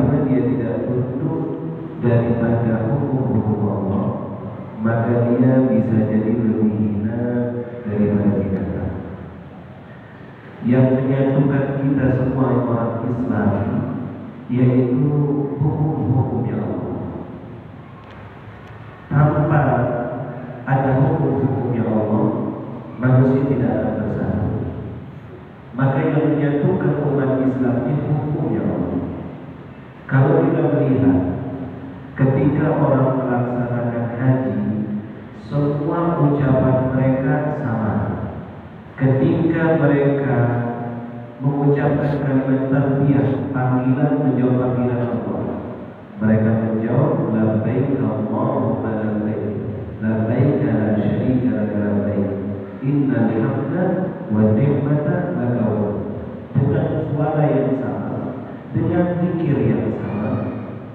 apabila dia tidak tunduk daripada hukum-hukum Allah, maka dia bisa jadi lebih hina daripada binatang. Yang menyatukan kita semua orang Islam yaitu hukum-hukumnya Allah. Tanpa ada hukum-hukumnya Allah, manusia tidak akan bersatu. Maka yang menyatukan umat Islam itu hukumnya Allah. Kalau kita melihat ketika orang melaksanakan haji, semua ucapan mereka sama. Ketika mereka mengucapkan kalimat tarbiyah, panggilan menjawab panggilan Allah, mereka menjawab labbaik Allahumma labbaik, labbaik la syarika laka labbaik, innal hamda wa ni'mata laka wal mulk. Dengan suara yang sama, dengan zikir yang sama,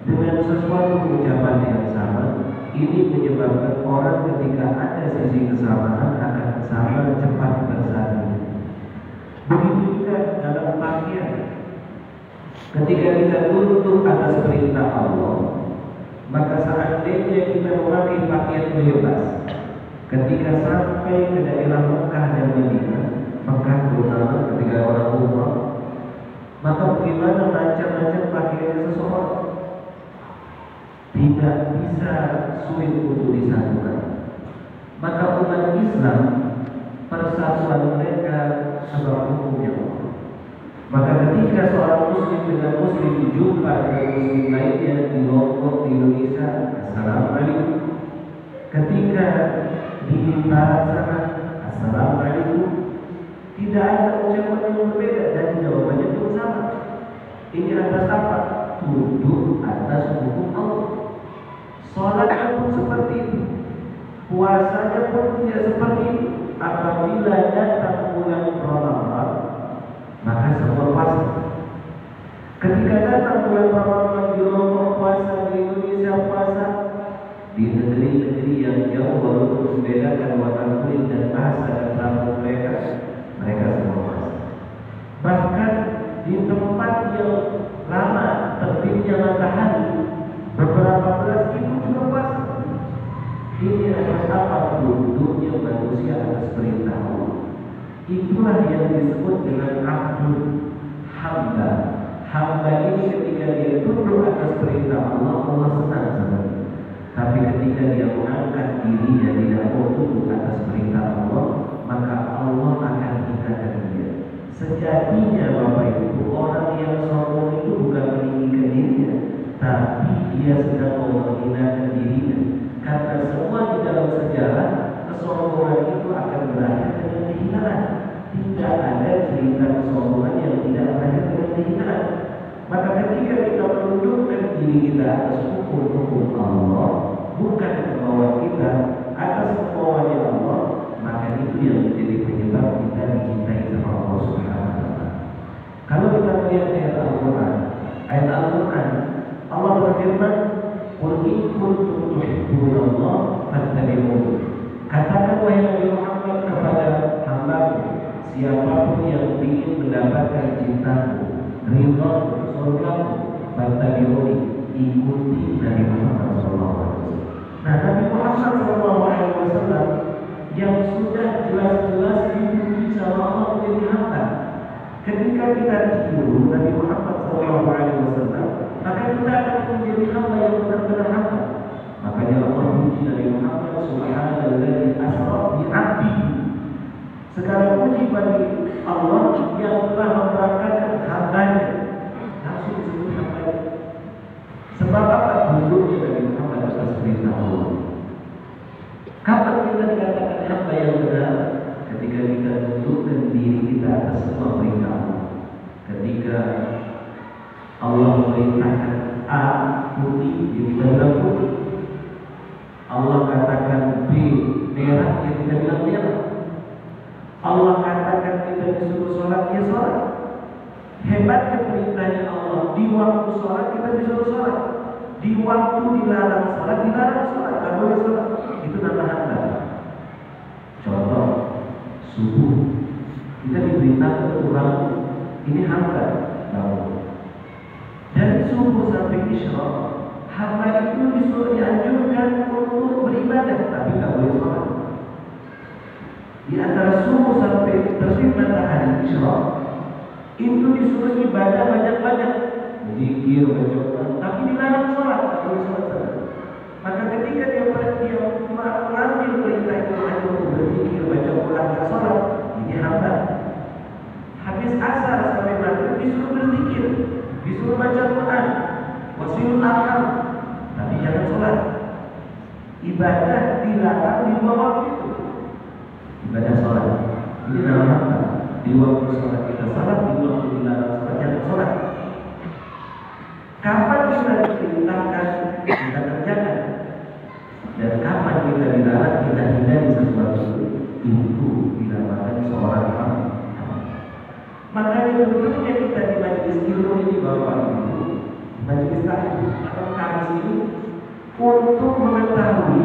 dengan sesuatu ucapan yang sama, ini menyebabkan orang ketika ada sisi kesamaan akan sama cepat bersatu. Begitu juga dalam pakaian. Ketika kita tunduk atas perintah Allah, maka seandainya kita memakai pakaian bebas, ketika sampai ke daerah Mekah dan Madinah, Mekah terutama ketika orang umrah, maka bagaimana macam-macam pakaian seseorang tidak bisa sulit untuk disatukan. Maka umat Islam persatuan mereka sebab hukumnya Allah. Maka ketika seorang muslim dengan muslim jumpa dengan muslim lainnya di Lombok, di Indonesia, assalamualaikum. Ketika di barat sana, assalamualaikum. Tidak ada ucapan yang berbeda dan jawabannya pun sama. Ini atas apa? Tunduk atas hukum Allah. Salatnya pun seperti itu, puasanya pun tidak seperti itu. Apabila datang bulan Ramadan, maka semua puasa. Ketika datang bulan Ramadan di Lombok puasa, di Indonesia puasa, di negeri-negeri yang jauh walaupun membedakan warna kulit dan bahasa dan rambut mereka, mereka semua puasa. Bahkan di tempat yang lama terbitnya matahari beberapa belas itu juga puasa. Ini atas apa? Tunduknya manusia atas perintah Allah. Itulah yang disebut dengan abdul hamba. Hamba ini ketika dia tunduk atas perintah Allah, Allah senang sama dia. Tapi ketika dia mengangkat dirinya tidak mau tunduk atas perintah Allah, maka Allah akan hinakan dia. Sejatinya Bapak Ibu, orang yang sombong itu bukan meninggikan dirinya, tapi dia sedang menghinakan dirinya. Karena semua di dalam sejarah kesombongan itu akan berakhir dengan kehinaan. Tidak ada cerita kesombongan yang tidak berakhir dengan kehinaan. Maka ketika kita menundukkan diri kita atas hukum-hukum Allah, bukan kemauan kita, atas kemauannya Allah, maka itu yang menjadi penyebab kita dicintai sama Allah Subhanahu wa Ta'ala. Kalau kita melihat ayat Al-Quran, Allah berfirman, "Qul in kuntum tuhibbunallah fattabi'uni." Katakan wahai Nabi Muhammad kepada hamba-Mu, siapapun yang ingin mendapatkan cintamu, ridha, surgamu, fattabi'uni, ikuti Nabi Muhammad SAW. Nah, Nabi Muhammad SAW yang sudah jelas-jelas dipuji sama Allah menjadi hamba. Ketika kita tidur Nabi Muhammad SAW, maka kita akan menjadi hamba yang benar-benar hamba. Makanya Allah puji Nabi Muhammad Subhanallah asra bi 'abdihi. Segala puji bagi Allah yang telah memberangkatkan hambanya. Langsung disebut hambanya. Sebab apa? Tunduknya Nabi Muhammad atas perintah Allah. Kapan kita dikatakan hamba yang benar? Ketika kita tundukkan diri kita atas semua perintah Allah. Ketika Allah memerintahkan A putih, kita bilang putih. Allah katakan B merah, ya kita bilang merah. Allah katakan kita disuruh sholat, ya sholat. Hebatnya perintahnya Allah. Di waktu sholat kita disuruh sholat. Di waktu dilarang sholat, dilarang sholat. Tidak boleh sholat. Itu nama hamba. Contoh subuh, kita diberitakan untuk bangun. Ini hamba bangun. Dan subuh sampai isyraq, hamba itu disuruh dianjurkan untuk beribadah, tapi nggak boleh sholat. Di antara subuh sampai terbit matahari isyraq, itu disuruh ibadah banyak-banyak, zikir, baca Quran, tapi dilarang sholat, nggak boleh sholat. Maka ketika dia mengambil perintah itu hanya untuk berzikir, baca Quran, dan sholat, ini hamba. Habis asar sampai maghrib disuruh berzikir, disuruh baca Quran, wasilul arham, tapi jangan sholat. Ibadah dilarang di dua waktu itu. Ibadah sholat ini dalam hamba. Di waktu sholat kita sholat, di waktu dilarang sholat jangan sholat. Kapan kita diperintahkan kita kerjakan, dan kapan kita dilarang kita hindari sesuatu, itu dinamakan seorang hamba. Makanya bentuknya kita di majelis ilmu ini Bapak Ibu, majelis taklim atau kamis ini, untuk mengetahui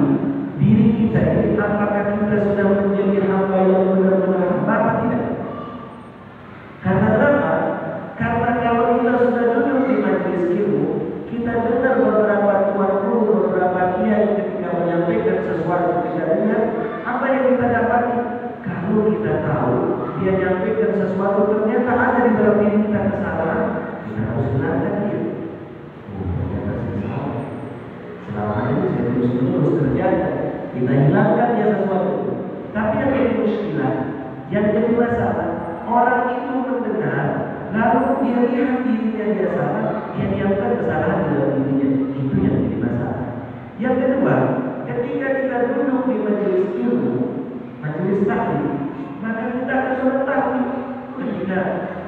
diri kita ini apakah kita sudah menjadi hamba yang benar-benar hamba atau tidak. Karena apa? Karena kalau kita sudah duduk di majelis ilmu, kita dengar beberapa tuan guru, beberapa kiai ketika menyampaikan sesuatu, kita dengar apa yang kita dapati. Kalau kita tahu dia menyampaikan sesuatu ternyata ada di dalam diri kita kesalahan, kita harus benarkan dia. Ternyata saya salah. Selama ini saya terus kerjakan, kita hilangkan dia sesuatu. Tapi yang jadi muskilah, yang jadi masalah, orang itu mendengar, lalu dia lihat dirinya dia salah, dia diamkan kesalahan di dalam dirinya. Itu yang jadi masalah. Yang kedua, ketika kita duduk di majelis ilmu, majelis taklim, maka kita akan mengetahui ketika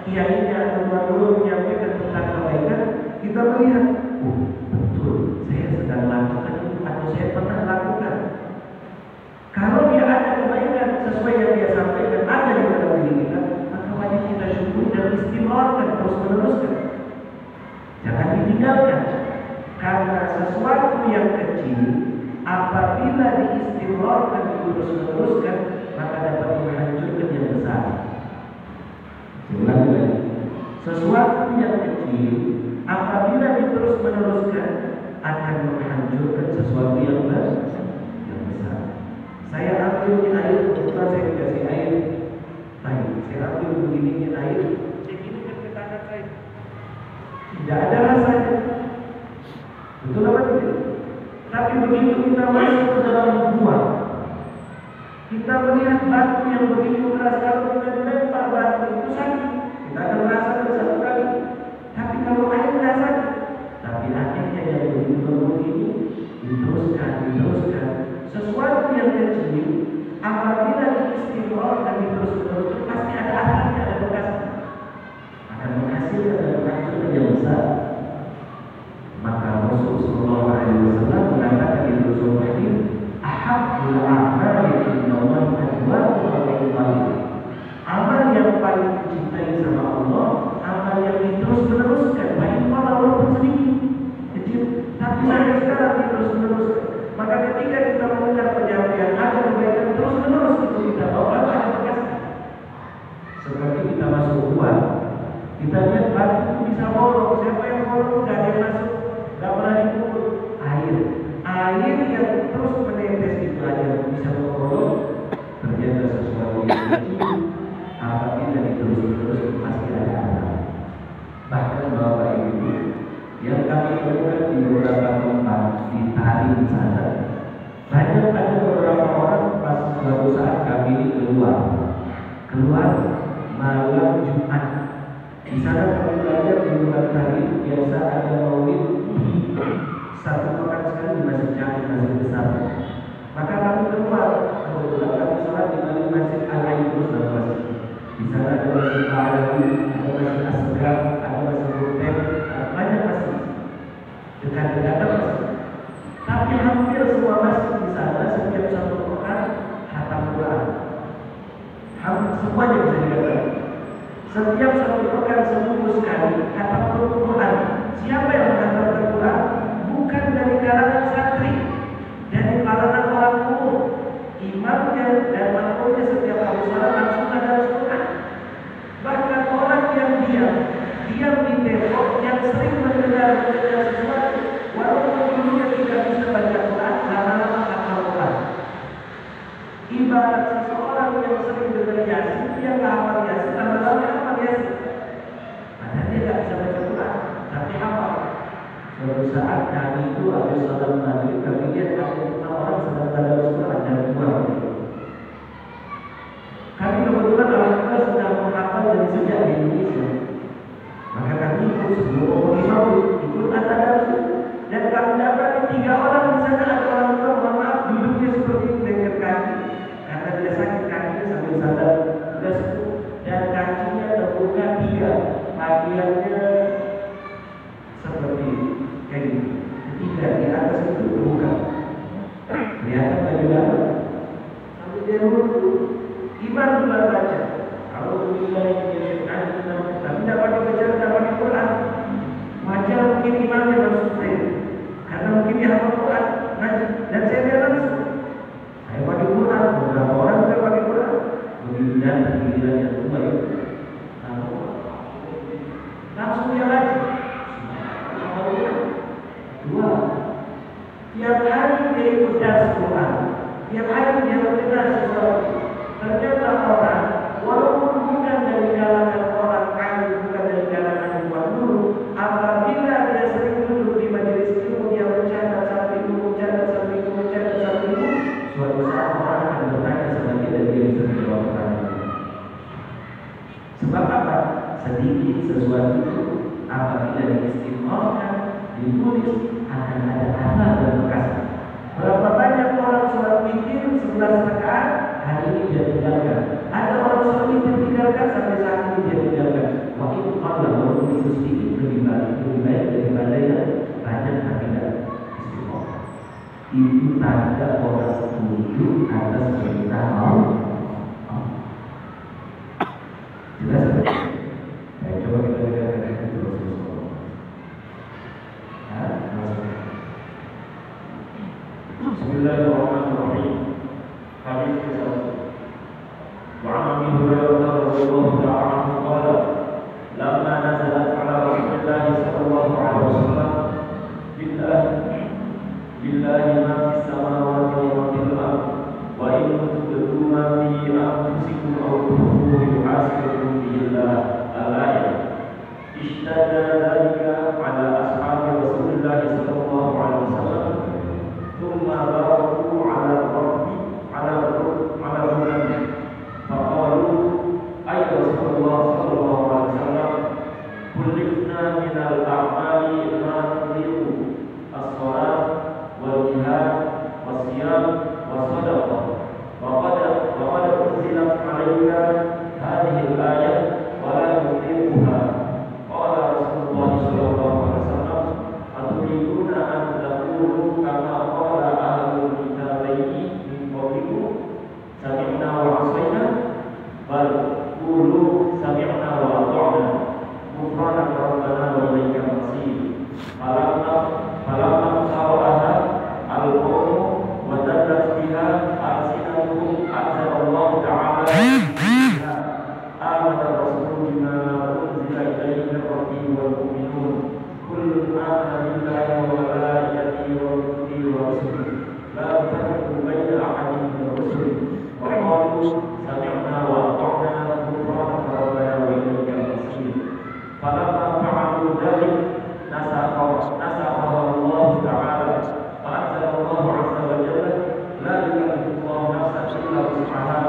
kiainya atau guru menyampaikan tentang kebaikan, kita melihat, betul, saya sedang lakukan itu atau saya pernah lakukan. Kalau dia ada kebaikan sesuai yang dia sampaikan ada di dalam diri kita, maka wajib kita syukur dan istimewakan terus meneruskan. Jangan ditinggalkan, karena sesuatu yang kecil apabila diistimewakan terus meneruskan, maka dapat menghancurkan yang besar. Ulangi lagi. Sesuatu yang kecil apabila diterus meneruskan akan menghancurkan sesuatu yang besar. Saya ambil air, kebetulan saya dikasih air. Baik, saya ambil begini air. Ini kan ke tangan saya. Tidak ada rasanya. Betul apa tidak? Tapi begitu kita masuk ke dalam gua, kita melihat batu yang begitu keras, kalau kita dilempar batu itu sakit, kita akan merasakan satu kali. Tapi kalau air tidak sakit, tapi akhirnya yang begitu lembut ini diteruskan. Sesuatu yang kecil apabila diistimewakan dan diterus-terus pasti ada akhirnya, ada bekasnya, akan menghasilkan dan menghasilkan yang besar. Maka Rasulullah SAW mengatakan di Rasul Hadis, ahabbul a'mali ilallahi adwamuha. Amal yang paling dicintai sama Allah, amal yang diterus-meneruskan, baik walaupun sedikit, kecil, tapi sampai sekarang diterus-meneruskan. Maka ketika kita mendengar penyampaian ada kebaikan terus-menerus, itu kita bawa ada bekasnya. Seperti kita masuk gua, kita lihat batu itu bisa bolong. Siapa yang bolong? Tidak ada yang masuk, tidak pernah dipukul. Air yang terus menetes itu aja bisa bolong. Ternyata sesuatu yang kecil apabila diterus-terus pasti ada anak. Bahkan Bapak Ibu, yang kami temukan di beberapa tempat di Tari di sana, banyak ada beberapa orang pas suatu saat kami keluar malam Jumat. Di sana kami belajar di bulan Tari, biasa ada maulid satu pekan sekali di masjid besar. Maka kami keluar, kebetulan kami sholat di masjid Al-Aidrus dan masjid. Di sana ada masjid Al-Arabi, ada masjid Asgar, ada masjid Rutem, banyak masjid. Dekat-dekat masjid. Tapi hampir semua masjid di sana setiap satu pekan khatam Quran. Hampir semuanya bisa dikatakan. Setiap satu pekan seminggu sekali khatam Quran. Siapa yang menghatamkan Quran? Bukan dari kalangan santri, dari kalangan orang umum. Imamnya dan makmumnya setiap hari sholat langsung ada Quran. Bahkan orang yang diam Suatu saat kami itu habis salat maghrib, kami lihat ada 5 orang sedang tadarus Quran dan 2. Kami kebetulan alhamdulillah sedang menghafal dari sejak di Indonesia. Maka kami ikut sebelum imam ikut tadarus dan kami dapat 3 orang di sana. Ada orang tua, mohon maaf, duduknya seperti dekat kaki karena dia sakit kakinya sambil sadar sudah sepuh dan kakinya terbuka 3, bagiannya seperti kayak gini. Ketiga di atas itu terbuka, kelihatan baju dalam. Sampai dia dulu imam juga baca. Kalau tapi tidak pakai baca, tidak pakai Quran. Wajar mungkin imamnya masuk saya, karena mungkin dia hafal Quran. Dan saya lihat langsung, saya pakai Quran, beberapa orang juga pakai Quran. Begitu dan giliran yang kedua itu, langsung dia baca. Dua, tiap hari dia ikut dars Quran, tiap hari dia mendengar sesuatu. Ternyata orang, walaupun bukan dari kalangan orang kaya, bukan dari kalangan umat dulu, apabila dia sering duduk di majelis ilmu, dia mencatat satu ilmu, suatu saat orang akan bertanya sama dia dan dia bisa menjawab pertanyaan. Sebab apa? Sedikit sesuatu itu apabila diistimewakan, ditulis, akan ada amal dan bekas. Berapa banyak orang sholat witir 11 rakaat hari ini dia tinggalkan. Ada orang sholat witir tinggalkan sampai saat ini dia tinggalkan. Waktu itu kalau walaupun itu sedikit lebih baik daripada yang banyak tapi tidak istimewa. Itu tanda orang setuju atas perintah Allah. Jelas tak? Baik, coba kita lihat itu terus. Bismillahirrahmanirrahim. Hadis ke-1. Wa 'an Abi Hurairah radhiyallahu ta'ala anhu qala lamma nazalat 'ala Rasulillah sallallahu alaihi wasallam billahi ma fis samawati wa ma fil ardh wa in tubdu ma fi anfusikum aw tukhfuhu yuhasibukum bihi al-ayat. Ishtadda dhalika 'ala ashabi Rasulillah sallallahu alaihi wasallam. ثم باركوا على الرب فقالوا أي رسول الله صلى الله عليه وسلم كلفنا من الأعمال ما نطيق الصلاة والجهاد والصيام والصدقة وقد أنزلت عليك هذه الآية ولا نطيقها. قال رسول الله صلى الله عليه وسلم أتريدون أن تقولوا كما قال أهل الكتابين من قبلكم سمعنا وعصينا بل قولوا سمعنا وأطعنا غفرانك ربنا وإليك المصير. فلما قرأها القوم ودلت بها ألسنتهم أنزل الله تعالى آمن الرسول بما أنزل إليه من ربه والمؤمنون كل آمن بالله وملائكته وكتبه ورسله لا نفرق بين أحد من رسله وقالوا سمعنا وأطعنا غفرانك ربنا وإليك المصير. فلما فعلوا ذلك نسخها الله تعالى فأنزل الله عز وجل لا يكلف الله نفسا إلا وسعها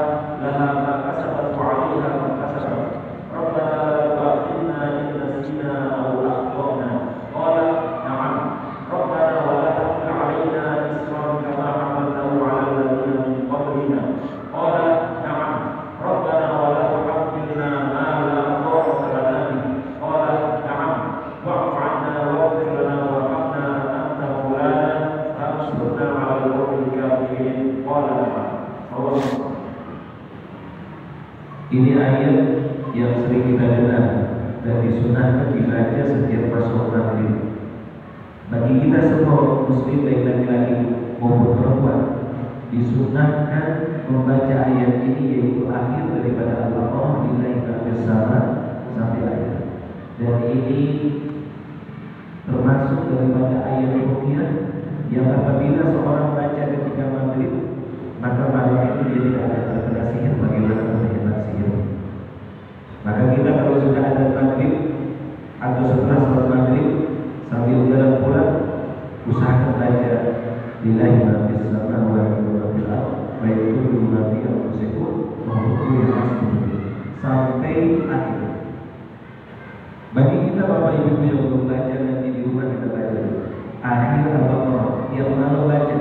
لها ما كسبت وعليها ما كسبت ربنا لا تؤاخذنا إن نسينا أو أخطأنا. قال نعم ربنا ولا تحمل علينا إصرا كما حملته على الذين من قبلنا. قال نعم ربنا ولا تحملنا ما لا طاقة لنا به. قال نعم واعف عنا واغفر لنا وارحمنا أنت مولانا فانصرنا على القوم الكافرين. قال نعم. Ini ayat yang sering kita dengar dan disunahkan dibaca setiap masuk maghrib. Bagi kita semua muslim baik laki-laki maupun perempuan disunahkan membaca ayat ini, yaitu akhir daripada Al-Baqarah billahi bersama sampai akhir. Dan ini termasuk daripada ayat ruqyah yang apabila seorang baca ketika maghrib, maka malam itu dia tidak akan terkena sihir bagaimana menghemat sihir. Maka kita kalau sudah ada maghrib atau setelah sholat maghrib sambil jalan pulang, lillahi ma fis samawati wa ma fil ardh wa yaqulu ma fi anfusikum wa huwa yahsibu sampai akhir. Bagi kita Bapak Ibu yang belum baca, nanti di rumah kita baca akhir Al-Baqarah yang lalu baca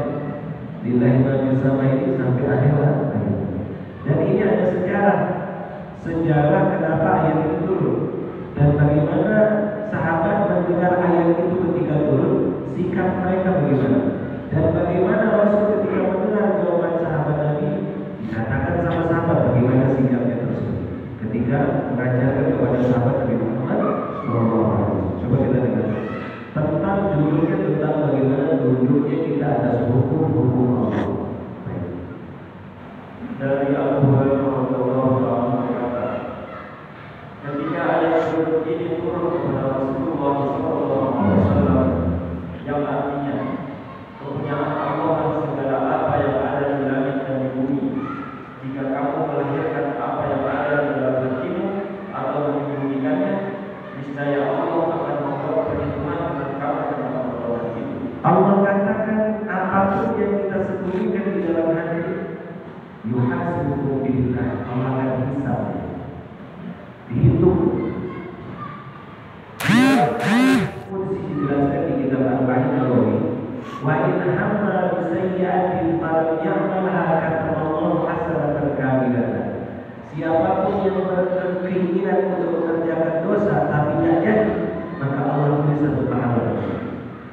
lillahi ma fis samawati ini sampai akhir ayat. Dan ini ada sejarah kenapa ayat itu turun dan bagaimana sahabat mendengar ayat itu ketika turun, sikap mereka bagaimana, dan bagaimana Rasul ketika mendengar jawaban sahabat Nabi dikatakan sama sahabat bagaimana sikapnya tersebut ketika mengajarkan kepada sahabat Nabi Muhammad SAW. Coba kita dengar tentang judulnya, tentang bagaimana duduknya kita atas hukum-hukum Allah. Dari Abu Hurairah radhiyallahu anhu berkata, ketika ayat surat ini turun kepada Rasulullah SAW, yang artinya kepunyaan Allah segala apa yang ada di langit dan di bumi. Jika kamu melahirkan apa yang ada di dalam hatimu atau menyembunyikannya, niscaya Allah akan membuat perhitungan dengan kamu dan orang itu. Allah katakan apapun yang kita sembunyikan di dalam hati, yuhasibukum billah, Allah akan hisab, dihitung. Kursi dijelaskan di kitab Al-Ba'in Nawawi. Wa in hamma bisayyi'atin falam ya'malha kataballahu hasanatan kamilatan. Siapapun yang berkeinginan untuk mengerjakan dosa tapi tidak jadi, maka Allah tulis satu pahala.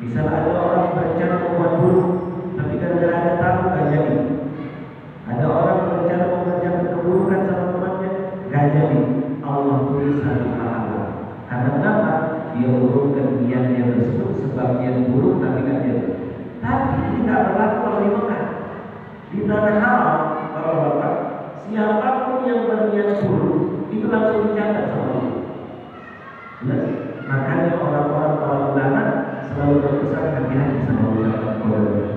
Misal ada orang berencana membuat buruk, tapi gara-gara ada tamu gak jadi. Ada orang berencana mengerjakan keburukan sama temannya, gak jadi. Allah tulis satu pahala. Karena kenapa? Dia urungkan niatnya tersebut sebab niat buruk tapi gak jadi. Tapi ini gak berlaku kalau di Mekah. Di tanah haram, bapak-bapak, siapapun yang berniat buruk itu langsung dicatat sama Allah. Jelas? Makanya orang-orang para ulama selalu berpesan hati-hati sama ucapan qadar.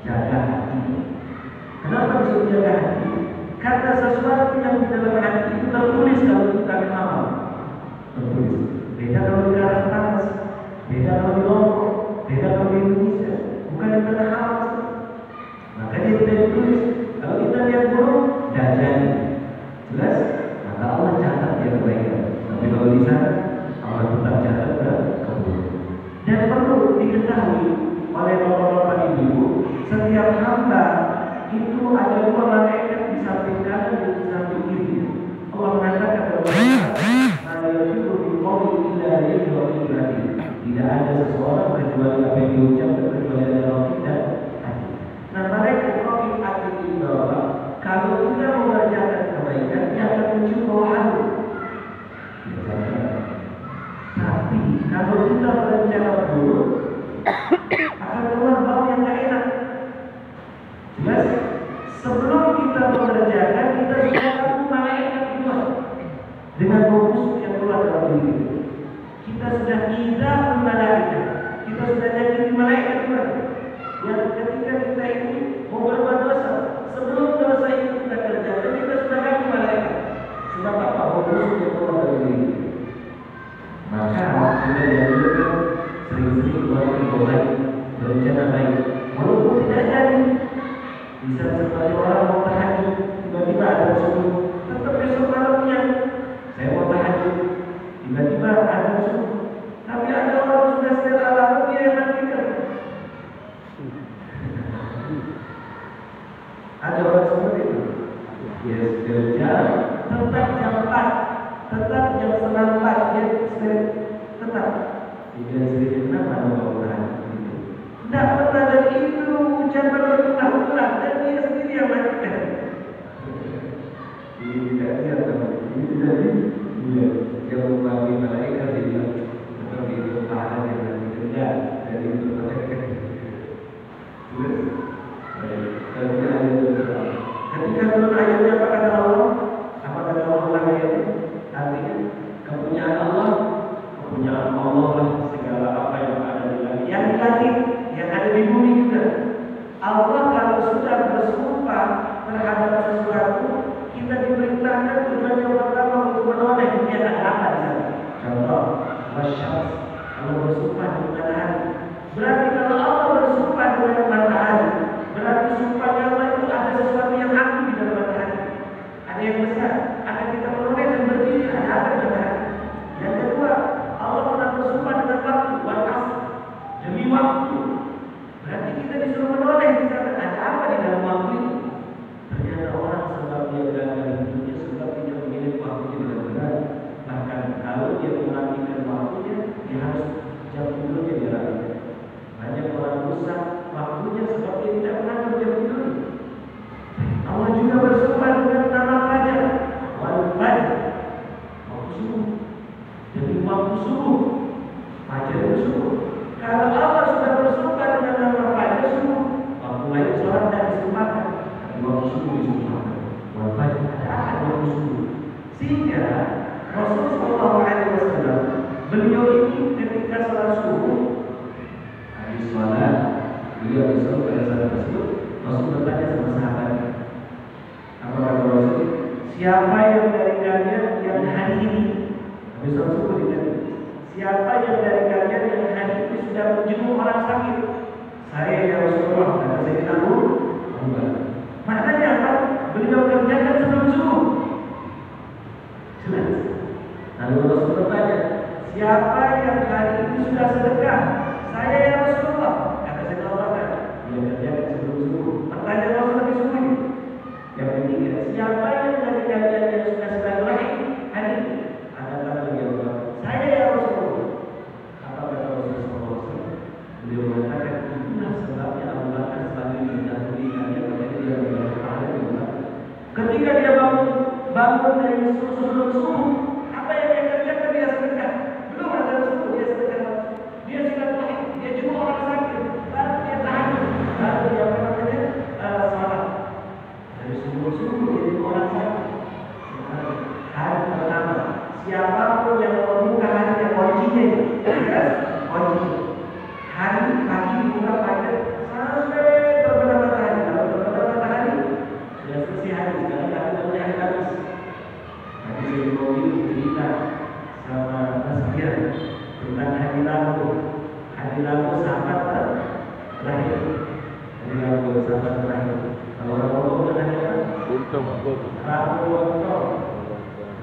Jaga hati. Kenapa disuruh jaga hati? Karena sesuatu yang di dalam hati itu tertulis kalau kita kenal. Tertulis. Beda kalau di daerah panas, beda kalau di Lombok, beda kalau di Indonesia. Bukan di tanah haram. Makanya tidak ditulis. Kalau kita lihat buruk, tidak jadi. Jelas? Maka Allah catat dia kebaikan. Tapi kalau di sana, Allah tetap catat keburukan. Dan perlu diketahui oleh bapak-bapak ibu, setiap hamba itu ada dua malaikat di samping kanan dan di samping kiri. Allah mengatakan tidak ada seseorang kecuali apa yang diucapkan kecuali ada rohib dan hati. Nah mereka rohib hati ini bahwa kalau kita mengerjakan kebaikan dia akan mencium bau harum. Tapi kalau kita berencana buruk akan keluar bau yang tidak enak. Jelas? Sebelum kita mengerjakan kita sudah tahu malaikat keluar dengan bau busuk yang keluar dalam diri kita. Kita sudah tidak malaikat, kita sudah jadi malaikat keluar. Yang ketika kita ini mau berbuat dosa, sebelum dosa itu kita kerjakan kita sudah jadi malaikat. Sebab apa? Bau busuk yang keluar dari diri kita. Maka kita dianjurkan sering-sering berbuat baik, berencana baik, walaupun tidak jadi. Bisa seperti orang mau tahajud, tiba-tiba ada subuh, tetap besok malamnya saya mau tahajud, tiba-tiba ada subuh, tapi ada orang sudah setel alarm dia yang matikan. Ada orang seperti itu. Ya kerja tetap jam 4, tetap jam 9:04 dia tetap. Tidak sedikit kenapa ada mau tahajud? Tidak pernah dari itu ucapan berulang-ulang dan dia sendiri yang matikan. Ini tidak lihat teman. Ini tidak lihat. Yang membagi malaikat dia atau di pahala yang nanti kerja dan itu malaikat. Ketika turun ayatnya apa kata Allah? Apa kata Allah ayatnya? Artinya kepunyaan Allah lah segala apa yang ada di langit. Yang di langit, yang ada di bumi juga. Allah kalau sudah bersumpah terhadap sesuatu, kita diperintahkan tujuan yang pertama untuk menoleh dia ada apa di sana. Contoh, wasyams, Allah bersumpah dengan matahari. Berarti kalau Allah bersumpah dengan matahari Kalau Allah sudah bersuka dengan nama Fajr subuh, waktu lain sholat dan disuruh makan, tapi waktu subuh disuruh makan. Waktu ada waktu subuh. Sehingga Rasulullah SAW beliau ini ketika sholat subuh, habis sholat beliau disuruh pada saat tersebut, Rasul bertanya sama sahabatnya, apa kata Rasul? Siapa yang dari kalian yang hari ini, habis sholat subuh ditanya, siapa yang dari kalian yang hari ini sudah menjenguk orang sakit? Saya ya Rasulullah, kata saya tahu. Maknanya apa? Beliau kerjakan sebelum subuh. Jelas. Lalu Rasul bertanya, siapa yang hari ini sudah sedekah? Saya ya Rasulullah, kata saya tahu. Dia kerjakan sebelum subuh. Pertanyaan Rasul lebih subuh. Yang ketiga, siapa yang dari kalian yang sudah silaturahim hari ini? Ada kata beliau, saya ya Rasulullah. Apa kata Rasulullah? Beliau mengatakan, itulah sebabnya Abu Bakar selalu mendahului kalian ketika dia berpahala di rumah. Ketika dia bangun dari sebelum subuh, apa yang dia kerjakan? Dia sedekah. Belum ada subuh, dia sedekah. Dia silaturahim, dia jemput orang sakit, lalu dia tahajud, lalu dia sholat. Dari subuh dia jemput orang sakit. Hari pertama, siapapun yang membuka hatinya kuncinya itu, kunci. Hari pagi dibuka pagi sampai terbenam matahari. Kalau terbenam matahari sudah selesai hari. Sekarang kami mulai hari Kamis. Nanti saya mau cerita sama Mas Bian tentang hari Rabu. Hari Rabu sahabat terakhir. Hari Rabu sahabat terakhir. Kalau Rabu bukan hari apa? Rabu Waktu.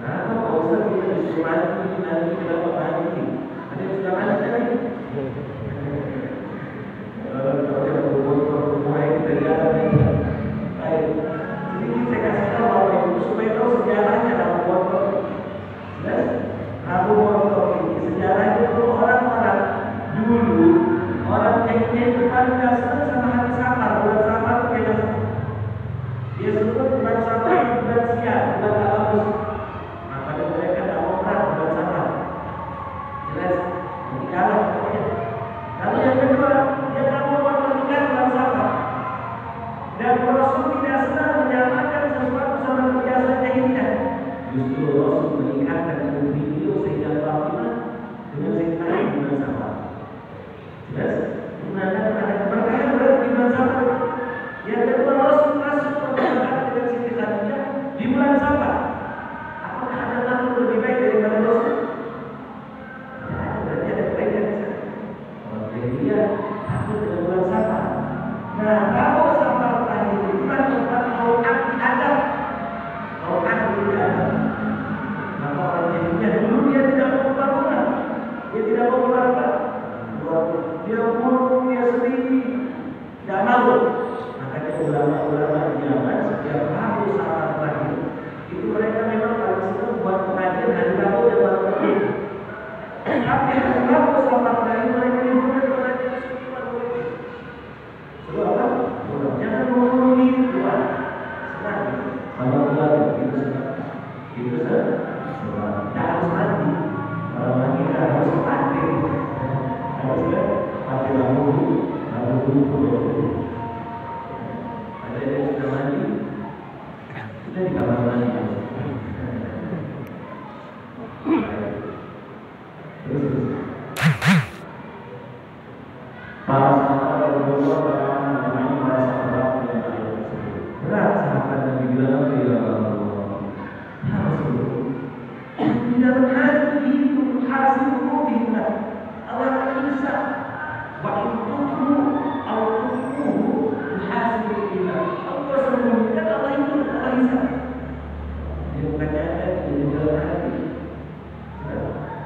Nah, kalau Ustaz kita disuruh nanti berapa hari ini? Ada yang sudah mana tadi?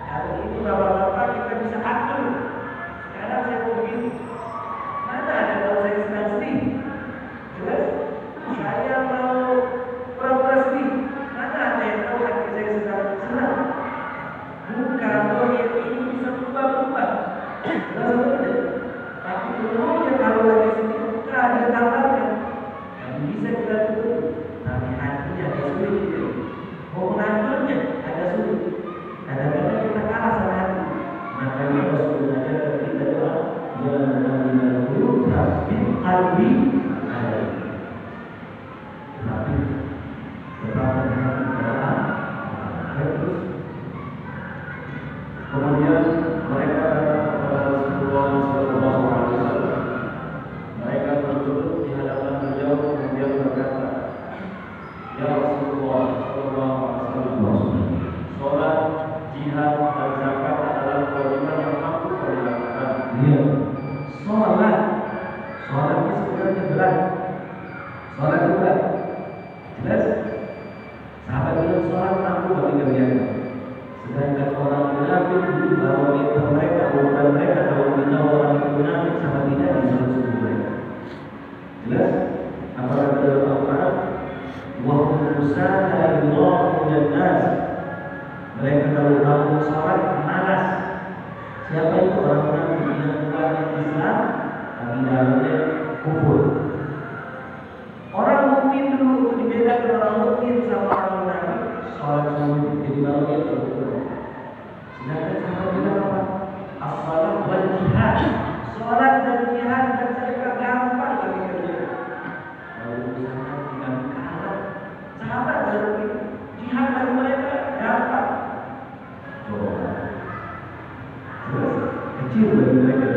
Hari ini bapak-bapak kita bisa atur Kemudian mereka datang kepada Rasulullah Sallallahu Alaihi Wasallam. Mereka berduduk di hadapan beliau kemudian berkata, Ya Rasulullah Sallallahu Alaihi Wasallam, sholat, jihad, dan zakat adalah kewajiban yang mampu kau lakukan. Iya. Sholat itu sebenarnya berat. Sholat itu berat. Jelas? Sahabat bilang sholat mampu bagi kalian. Sedangkan orang munafik dulu barometer mereka, ukuran mereka kalau kita orang itu munafik sama tidak di seluruh mereka. Jelas? Apa kata Al-Quran? Wa hum musana illahu dan nas. Mereka kalau bangun sholat malas. Siapa itu orang munafik yang bukannya Islam tapi dalamnya kufur? Orang mukmin dulu itu dibedakan orang mukmin sama orang munafik. Sholat subuh jadi malam itu. Sedangkan sahabat bilang apa? As-salat wal jihad. Sholat dan jihad dan sedekah gampang bagi kalian. Lalu misalnya tinggal kalah. Sahabat dari jihad bagi mereka gampang. Coba. Terus kecil bagi mereka.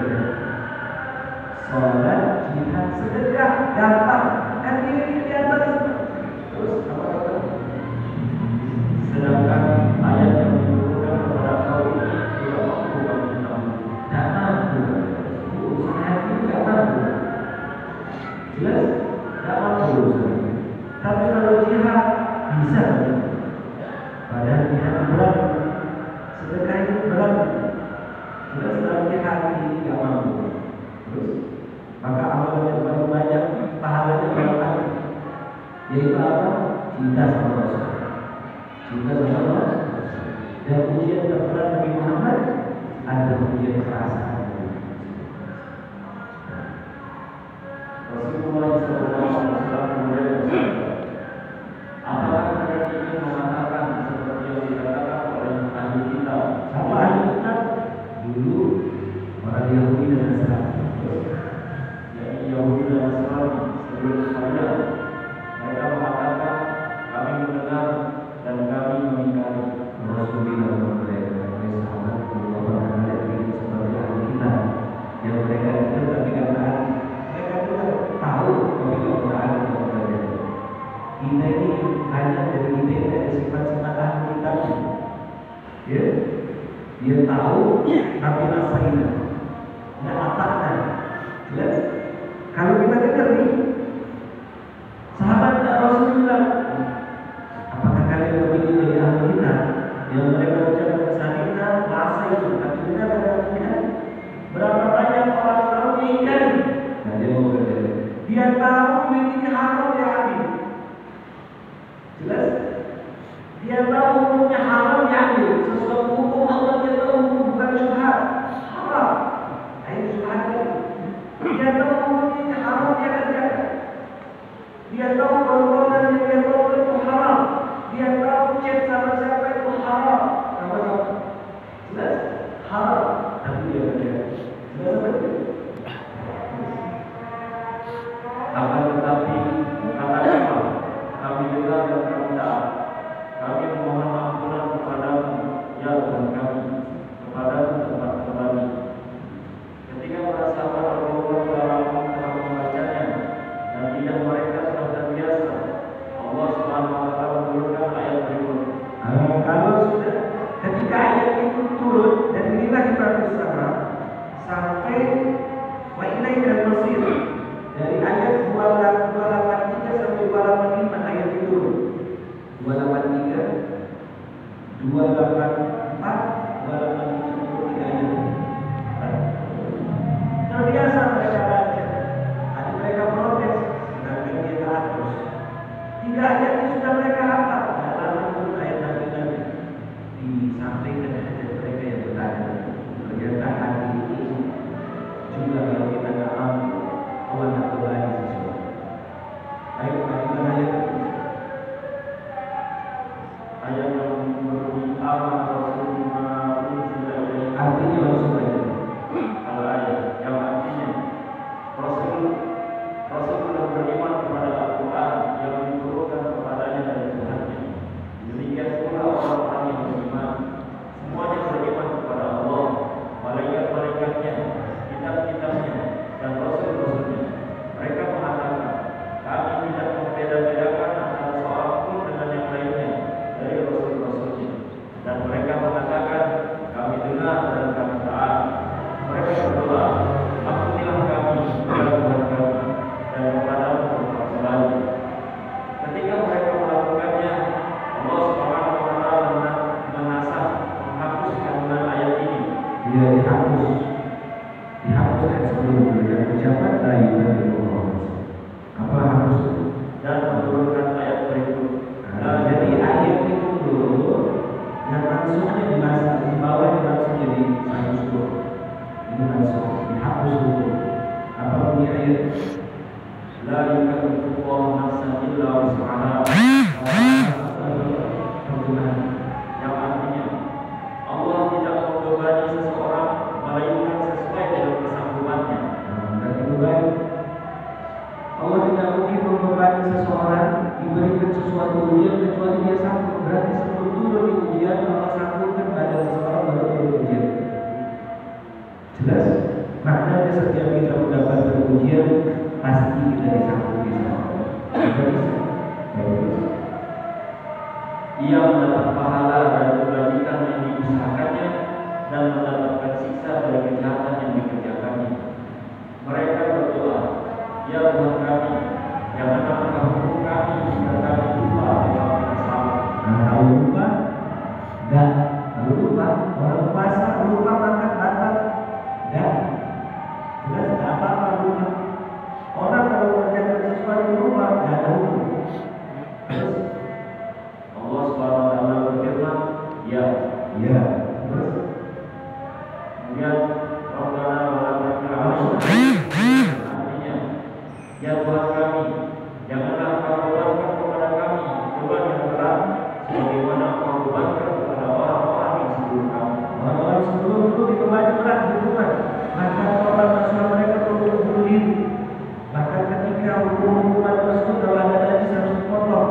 Sholat, jihad, sedekah gampang. Kan ini di atas. Terus apa kata? Sedangkan ayat yang menunjukkan kepada kau ini tidak mampu bagi kamu. Tak mampu. Urusan hati tak mampu. Jelas? Tak mampu urusan. Tapi kalau jihad bisa. Padahal jihad berat. Sedekah itu berat. Jelas dalam jihad ini tak mampu. Terus maka amalnya paling banyak, pahalanya paling banyak. Yaitu apa? Cinta sama Rasul. Cinta sama Rasul. Dan ujian terberat Nabi Muhammad ada ujian perasaan. Rasulullah Sallallahu Alaihi Wasallam kemudian bersabda, apakah kalian ingin mengatakan seperti yang dikatakan oleh ahli kitab? Sama ahli kitab dulu orang Yahudi dan Nasrani. Yakni Yahudi dan Nasrani sebelum kalian. Mereka mengatakan kami mendengar dan kami mengingkari. Rasulullah SAW sahabat ini seperti ahli kitab yang mereka itu tapi kata mereka itu tahu tapi tidak pernah ada kepada kita ini banyak dari kita ini ada sifat-sifat ahli kitab. Ya, dia tahu tapi rasanya nggak atakkan. Jelas? Kalau kita dengar nih sahabat Rasulullah, apakah kalian begitu dari ahli kitab yang mereka ucapkan sanina bahasa itu tapi benar dan berapa banyak orang tahu ikan? Nah, dia tahu ini haram ya ambil. Jelas? Dia tahu hukumnya haram ya ambil. Sesuatu hukum Allah dia tahu hukum bukan syubhat. Haram. Ini syubhat lagi. Dia tahu hukumnya haram dia kerjakan. Dia tahu kalau dia tahu itu haram. Dia tahu chat sama siapa itu haram. Sama-sama. Jelas? Haram. Tapi dia kerjakan. Jelas apa itu? Akan tetapi katakanlah kami dengar dan kami taat. Kami memohon ampunan kepadamu ya Tuhan kami, kepadamu tempat kembali. Ketika para sahabat Rasulullah telah membacanya dan lidah mereka sudah terbiasa, Allah Subhanahu Wa Taala menurunkan ayat berikut. Kalau sudah ketika ayat itu turun dan inilah kita bersama sampai wa ilaikal masir dari ayat 283 sampai 285 ayat itu turun. 283 284 283 ayat. Terbiasa mereka baca. Ada mereka protes sedangkan dia taat terus. 3 ayat ini sudah mereka hafal. Dalam ayat Nabi disampaikan kepada mereka yang bertanya. Ternyata hati ini juga kalau kita nggak mampu Allah nak berbagi sesuatu. Baik, kita ayat Ayat yang berbunyi amanah dia dihapus ayat sebelum dengan ucapan la ilaha illallah. Apa harus dan menurunkan ayat berikut. jadi ayat itu dulu yang langsungnya di bawah langsung jadi satu surah. Ini langsung dihapus dulu. Apa bunyi ayat? La yukallifullahu nafsan illa wus'aha. Yang artinya Allah tidak membebani seseorang melainkan sesuai dengan kesanggupannya. Dan itu baik. Allah tidak mungkin membebani seseorang diberikan sesuatu ujian kecuali dia sanggup. Berarti sebelum turun di ujian Allah sanggup pada seseorang baru turun ujian. Jelas? Maknanya setiap kita mendapatkan ujian pasti kita disanggupi sama Allah. Ia mendapat pahala dari kebajikan yang diusahakannya dan mendapatkan siksa dari kejahatan yang dikerjakannya. Mereka berdoa, ya Tuhan kami, janganlah Engkau hukum kami jika kami lupa atau kami salah. Kalau lupa, dan kalau lupa, orang puasa lupa makan batal, dan jelas tidak apa-apa lupa. Orang kalau mengerjakan sesuatu lupa, tidak ada hukum. Terus Allah SWT berfirman, ya. Terus Kemudian Rabbana wa la tahmil artinya, ya Tuhan kami, janganlah Engkau bebankan kepada kami beban yang berat sebagaimana Engkau bebankan kepada orang-orang yang sebelum kami. orang-orang sebelum itu dibebani berat hukuman, maka orang masalah mereka perlu bunuh diri. Bahkan ketika hukuman tersebut kalau ada najis harus dipotong.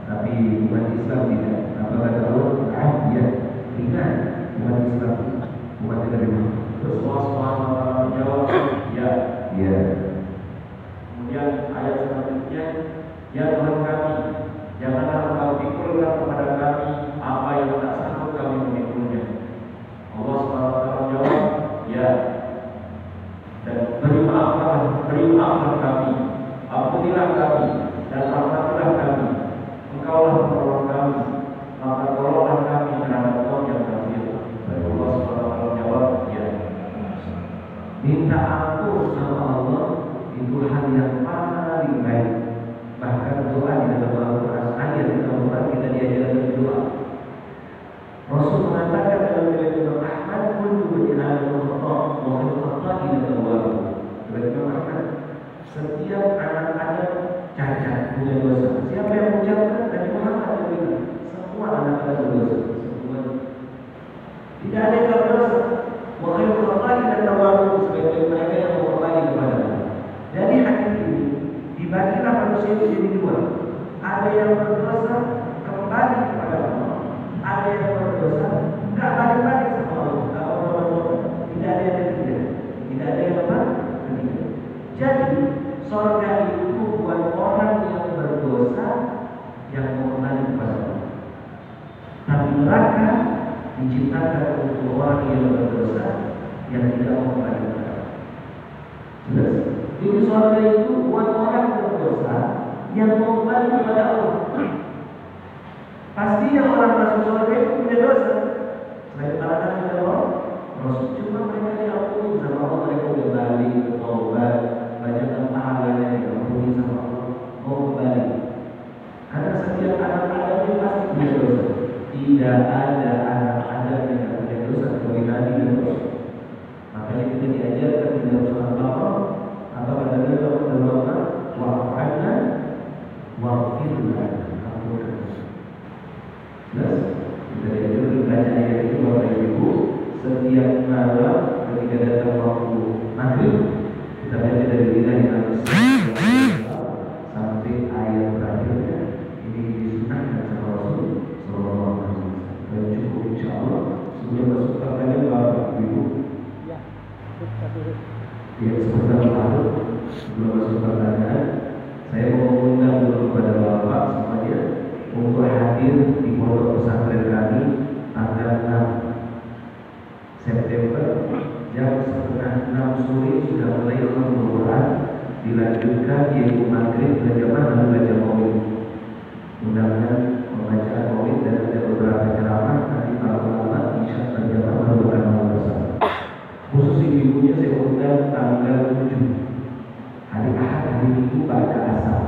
Tapi umat Islam tidak. Apa kata Allah? Ya, ringan umat Islam. Umat tidak ringan. Terus Allah SWT menjawab, ya. Kemudian ayat selanjutnya, ya Tuhan kami, janganlah Engkau pikulkan kepada kami apa yang tak sanggup kami memikulnya. Allah SWT menjawab, ya. Dan beri maaflah kami, ampunilah kami, dan rahmatilah kami. Engkaulah penolong kami, maka tolonglah kami terhadap kaum yang kafir. Allah SWT menjawab, ya. minta ampun sama Allah itu hal yang paling baik. Bahkan doa di dalam Al-Quran, ayat di dalam Al-Quran kita diajarkan berdoa. Rasul mengatakan dalam riwayat Imam Ahmad, "Kullu bani Adam khata', wa khairu khata'in at-tawwab." Riwayat Imam Ahmad, setiap anak Adam cacat, punya dosa. Siapa yang mengucapkan? Nabi Muhammad yang bilang, semua anak Adam berdosa. Semua. Tidak ada yang berdosa. Wa khairu khata'in at-tawwab, sebagai mereka yang kembali kepada Allah. Dari hadis ini dibagilah manusia itu jadi dua. Ada yang berdosa kembali kepada Allah. Ada yang berdosa enggak balik-balik sama Allah. Tidak ada yang ketiga. Tidak ada yang ketiga. Jadi surga itu buat orang yang berdosa yang kembali kepada Allah. Tapi neraka diciptakan untuk orang yang berdosa yang tidak mau kembali kepada Allah. Jelas? Jadi surga itu buat orang berdosa yang mau kembali kepada Allah. Pastinya orang masuk surga itu punya dosa. Selain para nabi dan Rasul, cuma mereka diampuni sama Allah, mereka udah balik bertobat, banyakkan pahalanya diampuni sama Allah, mau kembali. Karena setiap anak Adam itu pasti punya dosa. Tidak ada anak Adam yang tidak punya dosa kecuali nabi dan Rasul. Makanya kita diajarkan di dalam surat Al-Baqarah apa kata Allah dalam Al-Quran, wa'af'alna wa'afirna. Jelas? Kita diajarkan baca ayat itu Bapak Ibu. Setiap malam ketika datang waktu maghrib, kita baca dari lisan sampai ayat terakhirnya. Ini disunahkan sama Rasul Sallallahu Alaihi Wasallam. Dan cukup insya Allah. Sebelum masuk pertanyaan Bapak Ibu. Ya, sebentar lalu sebelum masuk pertanyaan, saya mau mengundang dulu kepada Bapak semuanya untuk hadir di pondok pesantren kami tanggal 6 September jam 5:30 sore sudah mulai Al-Quran, dilanjutkan yaitu maghrib berjamaah lalu baca maulid. Mudah-mudahan pembacaan maulid dan ada beberapa ceramah nanti para ulama insya Allah berjamaah lalu akan bersama. Minggu pada asar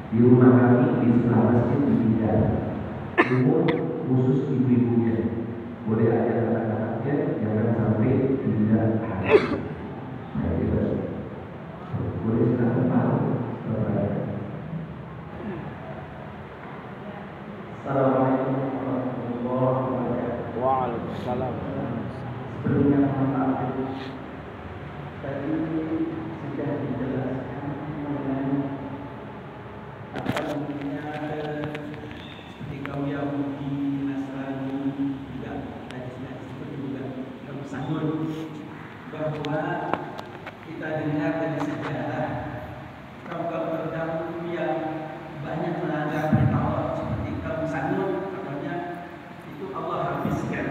di rumah kami di sebelah masjid di Bidang. Umum khusus ibu-ibunya, boleh ada anak-anaknya, jangan sampai tidak hadir. Boleh silakan Pak. Assalamualaikum warahmatullahi wabarakatuh. Waalaikumsalam. Sebelumnya mohon maaf, tadi sudah dijelaskan mengenai apa namanya seperti kaum Yahudi, Nasrani, juga hadis-hadis seperti juga kaum Samud, bahwa kita dengar dari sejarah kaum-kaum terdahulu yang banyak melanggar perintah Allah seperti kaum Samud, katanya itu Allah habiskan,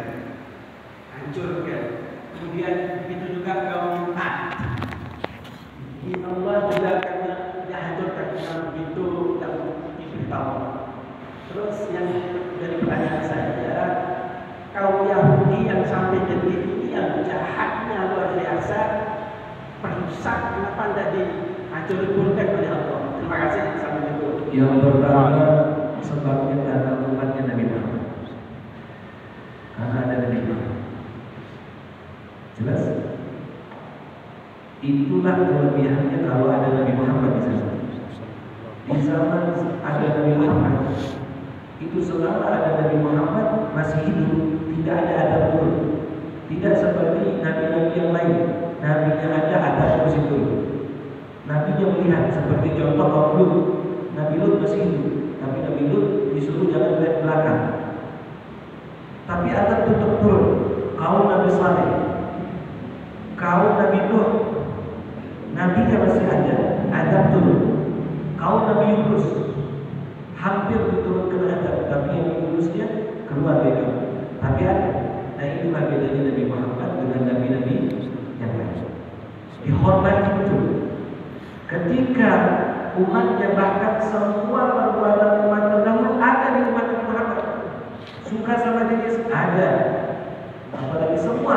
hancurkan. Kemudian begitu juga kaum Ad, Allah juga karena dihancurkan karena begitu tidak diberitahu. Terus yang dari pertanyaan saya, kaum Yahudi yang sampai detik ini yang jahatnya luar biasa, perusak, kenapa tidak dihancurkan oleh Allah? Terima kasih. Assalamualaikum. Yang pertama sebabnya karena umatnya Nabi Muhammad. Karena ada Nabi Muhammad. Jelas? Itulah kelebihannya kalau ada Nabi Muhammad di sana. Di zaman ada Nabi Muhammad, itu selama ada Nabi Muhammad masih hidup, tidak ada adab turun. Tidak seperti nabi-nabi yang lain. Nabinya ada adab mesti turun. Nabinya melihat, seperti contoh kaum Lut. Nabi Lut masih hidup, tapi Nabi Lut disuruh jangan lihat belakang. Tapi adab tetap turun. Kaum Nabi Saleh, kaum Nabi Nuh, nabinya masih ada, adab turun. Kaum Nabi Yunus hampir diturunkan adab, tapi yang Yunusnya keluar dari kaum. Tapi ada. Nah itulah bedanya Nabi Muhammad dengan nabi-nabi yang lain. Dihormati betul. Ketika umatnya bahkan semua perbuatan umat terdahulu ada di umat Nabi Muhammad. Suka sama jenis ada. Apalagi semua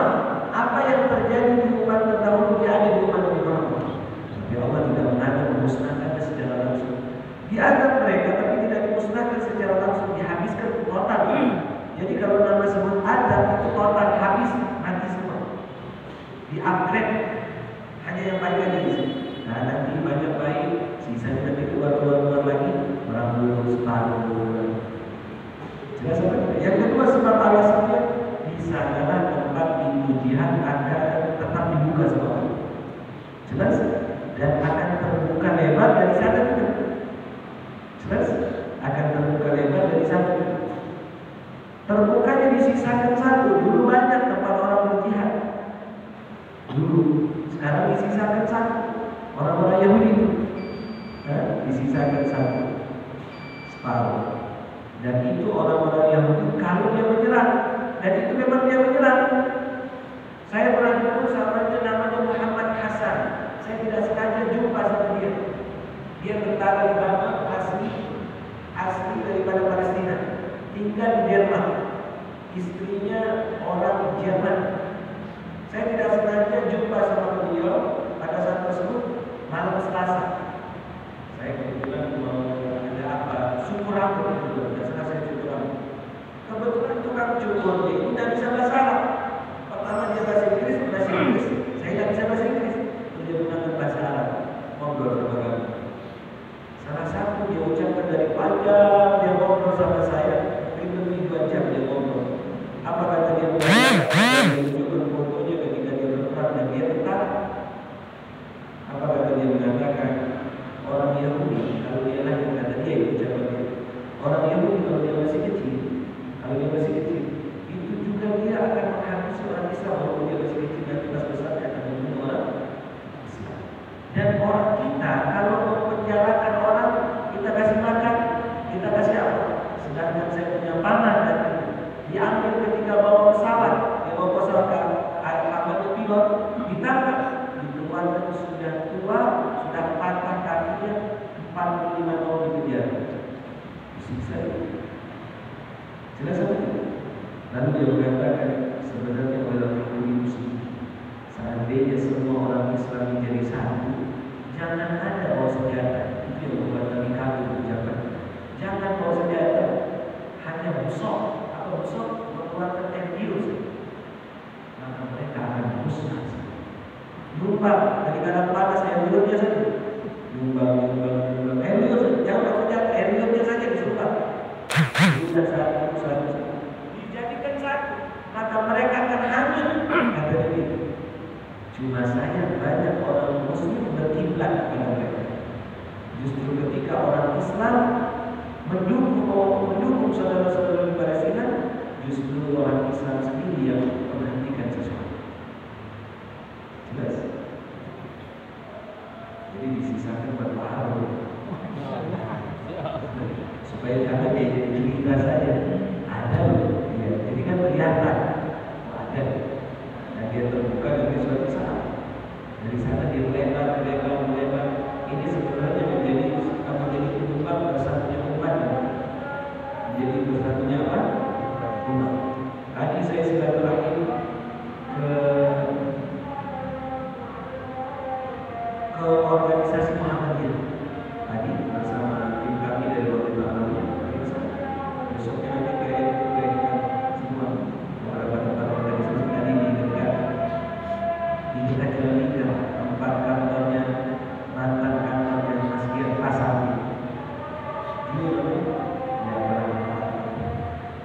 apa yang terjadi di umat terdahulu dia ada di umat Nabi Muhammad. Tapi Allah tidak mengadab memusnahkannya secara langsung. Diadab mereka tapi tidak dimusnahkan secara langsung, dihabiskan total. Jadi kalau nama sebut adab itu total habis, mati semua. Di-upgrade hanya yang baik aja di sini. Nah nanti banyak baik, sisanya nanti keluar lagi, orang separuh. Jelas apa? Yang kedua sebab alasannya di sanalah tempat pintu jihad akan tetap dibuka semua. Jelas? Dan akan terbuka lebar dari sana juga. Jelas? Akan terbuka lebar dari sana juga. Terbukanya disisakan satu. Dulu banyak tempat orang berjihad. Dulu, sekarang disisakan satu. Orang-orang Yahudi itu disisakan satu, separuh. Dan itu orang-orang Yahudi kalau dia menyerang, dan itu memang dia menyerang. Saya pernah ketemu sahabatnya namanya Muhammad Hasan. Saya tidak sengaja jumpa sama dia. Dia tentara Lebanon asli daripada Palestina, tinggal di Jerman. Istrinya orang Jerman. Saya tidak sengaja jumpa sama beliau pada saat tersebut malam Selasa. Saya kebetulan mau ada apa? Syukur rambut itu, dan setelah saya cukur rambut. Kebetulan tukang cukurnya itu tidak bisa bahasa Arab. Pertama dia bahasa Inggris, saya tidak bisa bahasa Inggris. Dia menggunakan bahasa Arab, ngobrol sama kami. Salah satu dia ucapkan dari panjang, dia ngobrol sama saya, itu 2 jam dia ngobrol. Apa kata dia? Dia menunjukkan fotonya ketika dia berperang dan dia tentara. Apa kata dia mengatakan? Orang Yahudi kalau dia lahir, kata dia itu ucapan dia. Orang Yahudi kalau dia masih kecil, itu juga dia akan menghabisi orang Islam walaupun dia masih kecil, dan pas besar dia akan membunuh orang Islam. Dan orang kita kalau mempenjarakan orang, kita kasih makan, kita kasih apa? Sedangkan saya punya panah dan diambil ketika bawa pesawat, dia bawa pesawat kapalnya pilot, ditangkap, dikeluarkan sudah tua, sudah patah kakinya, 45 tahun di penjara. Disiksa. Jelas apa? Lalu dia mengatakan sebenarnya orang Yahudi Muslim, seandainya semua orang Islam menjadi satu, Jangan ada bawa senjata. Itu yang membuat kami kagum ucapan. Jangan bawa senjata. Hanya busuk atau busuk mengeluarkan air liur. Maka mereka akan musnah. Numpang dari kadang panas air liurnya saja. Numpang. Air liur saja. Jangan bawa senjata. Air liurnya saja disumpah. Sudah satu. Dijadikan satu. Maka mereka akan hanyut. Kata dia. Cuma saja banyak orang muslim berkiblat kepada mereka. Justru ketika orang Islam mendukung saudara-saudara di Palestina, justru orang Islam sendiri yang menghentikan sesuatu. Jelas. Jadi disisakan berpahala supaya jangan jadi kita saja. Ada, ya. Jadi kan kelihatan ada. Dan dia terbuka dari suatu saat. Dari sana dia melebar. Ini sebenarnya menjadi penyebab bersatunya umat. Menjadi bersatunya apa? Umat. Tadi saya silaturahmi ke organisasi Muhammadiyah. Tadi bersama tim kami dari waktu lalu. Besoknya nanti ke semua beberapa tempat organisasi tadi di dekat Jalan tempat kantornya mantan kantornya Mas Giat Pasar. Ini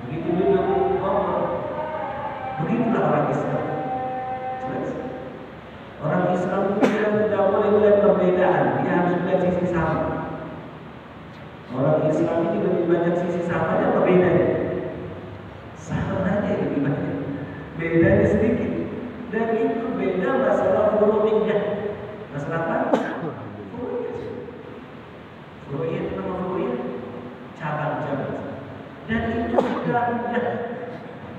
begitu juga begitulah orang Islam. Jelas. Orang Islam tidak boleh melihat perbedaan, dia harus melihat sisi sama. Orang Islam ini lebih banyak sisi sama dan bedanya. Samanya lebih banyak, bedanya sedikit. Dan itu beda masalah furu'iyah. Masalah apa? Furu'iyah itu nama furu'iyah cabang-cabang. Dan itu tidak mudah.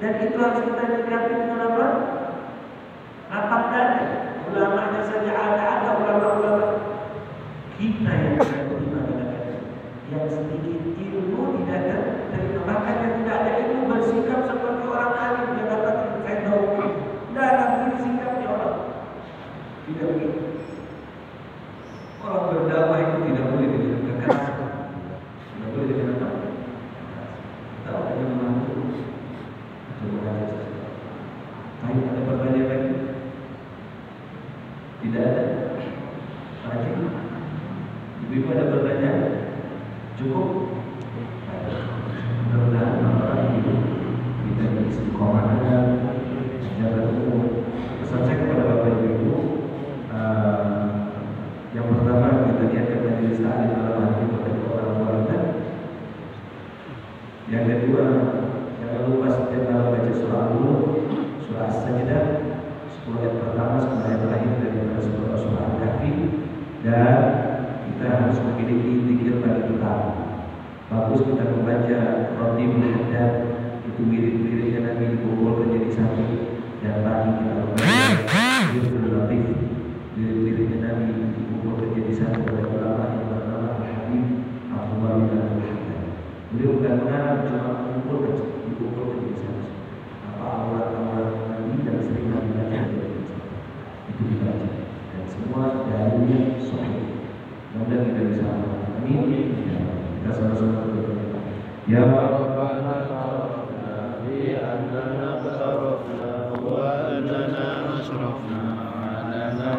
Dan itu harus kita dekati dengan apa? Lapang dada. Ulamanya saja ada ulama-ulama. Kita yang yang sedikit ilmu tidak ada. Dan makanya tidak ada ilmu bersikap seperti orang alim yang katakan saya tahu. Dalam sikapnya orang tidak begitu. Orang berdakwah itu tidak boleh dengan kekerasan, tidak boleh dengan apa? Tahu hanya mengatur. Coba baca. Baik, ada pertanyaan lagi? Tidak ada. Lagi? Ibu-ibu ada pertanyaan? Cukup? Mudah-mudahan orang ibu kita istiqomah jalan umum. Pesan saya kepada Bapak Ibu, yang pertama kita niatkan majelis taklim dalam hati kepada orang tua kita. Yang kedua, jangan lupa setiap malam baca surah Al-Mulk, surah As-Sajdah, 10 ayat pertama sampai ayat terakhir dari surah Al-Kahfi, dan kita harus memiliki zikir pada kita. Bagus kita membaca Ratibul Haddad, itu wirid-wiridnya Nabi dikumpulkan jadi satu. Dan pagi kita membaca Wiridul Latif, wirid-wiridnya Nabi dikumpulkan jadi satu oleh ulama yang bernama Habib Abdullah bin Al-Haddad. Beliau bukan mengarang, cuma dikumpulkan jadi satu. Apa aurat-aurat Nabi dan sering Nabi baca itu dibaca. Dan semua dalilnya sahih. Mudah kita bisa amin. Kita sama-sama berdoa. Ya Rabbana bi annana tasarrafna وأننا أشرفنا وأننا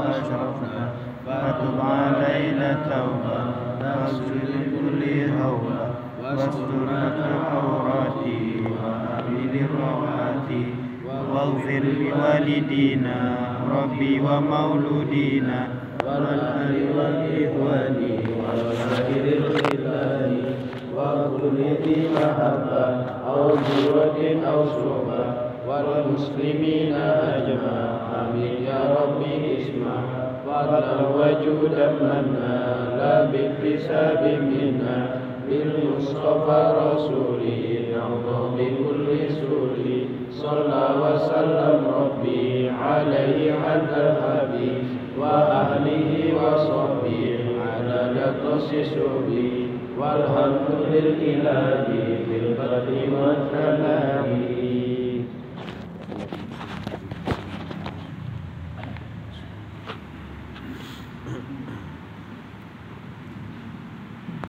أشرفنا فتب علينا توبة واغفر لكل هوى واستر لنا عوراتي وآمن الرواتي واغفر لوالدينا ربي ومولودينا والأهل والإخوان وسائر الخلان وكل ذي محبة أو جرة أو صحبة والمسلمين أجمع آمين يا ربي اسمع فضلا وجودا منا لا باكتساب منا بالمصطفى رسولي نرضى بكل سوري صلى وسلم ربي عليه عد الحبيب وأهله وصحبه على يتصص بي والحمد لله في البر والسماء.